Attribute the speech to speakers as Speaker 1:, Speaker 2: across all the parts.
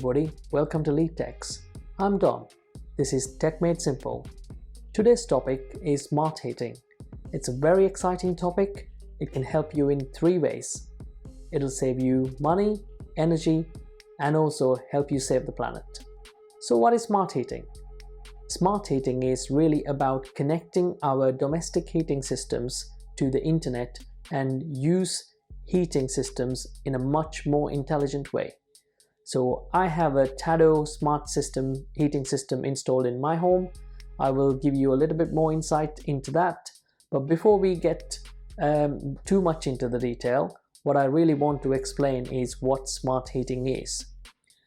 Speaker 1: everybody, welcome to LeadTechX. I'm Don. This is Tech Made Simple. Today's topic is smart heating. It's a very exciting topic. It can help you in three ways. It'll save you money, energy, and also help you save the planet. So what is smart heating? Smart heating is really about connecting our domestic heating systems to the internet and use heating systems in a much more intelligent way. So I have a Tado smart heating system installed in my home. I will give you a little bit more insight into that. But before we get too much into the detail, what I really want to explain is what smart heating is.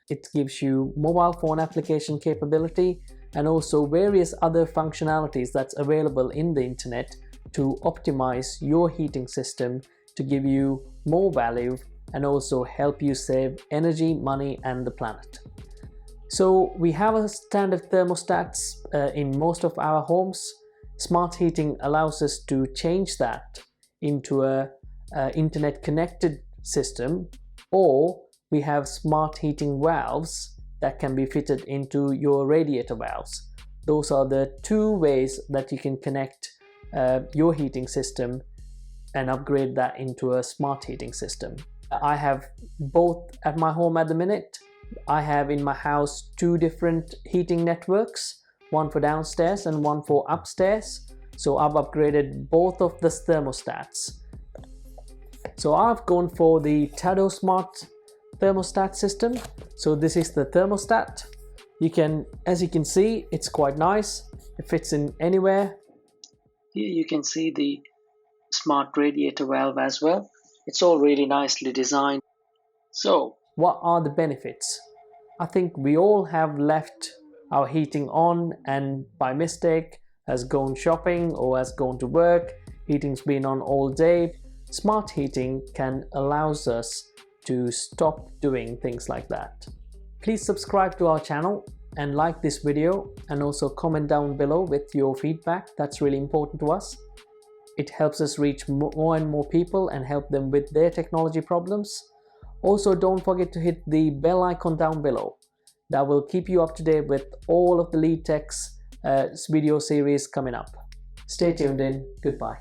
Speaker 1: It gives you mobile phone application capability and also various other functionalities that's available in the internet to optimize your heating system to give you more value and also help you save energy, money, and the planet. So we have a standard thermostats in most of our homes. Smart heating allows us to change that into a internet connected system, or we have smart heating valves that can be fitted into your radiator valves. Those are the two ways that you can connect your heating system and upgrade that into a smart heating system. I have both at my home at the minute. I have in my house two different heating networks, one for downstairs and one for upstairs. So I've upgraded both of the thermostats. So I've gone for the Tado Smart thermostat system. So this is the thermostat. As you can see, it's quite nice. It fits in anywhere. Here you can see the smart radiator valve as well. It's all really nicely designed. So what are the benefits? I think we all have left our heating on and by mistake has gone shopping or has gone to work. Heating's been on all day. Smart heating can allow us to stop doing things like that. Please subscribe to our channel and like this video, and also comment down below with your feedback. That's really important to us. It helps us reach more and more people and help them with their technology problems. Also, don't forget to hit the bell icon down below. That will keep you up to date with all of the LeadTech's video series coming up. Stay tuned in. Goodbye.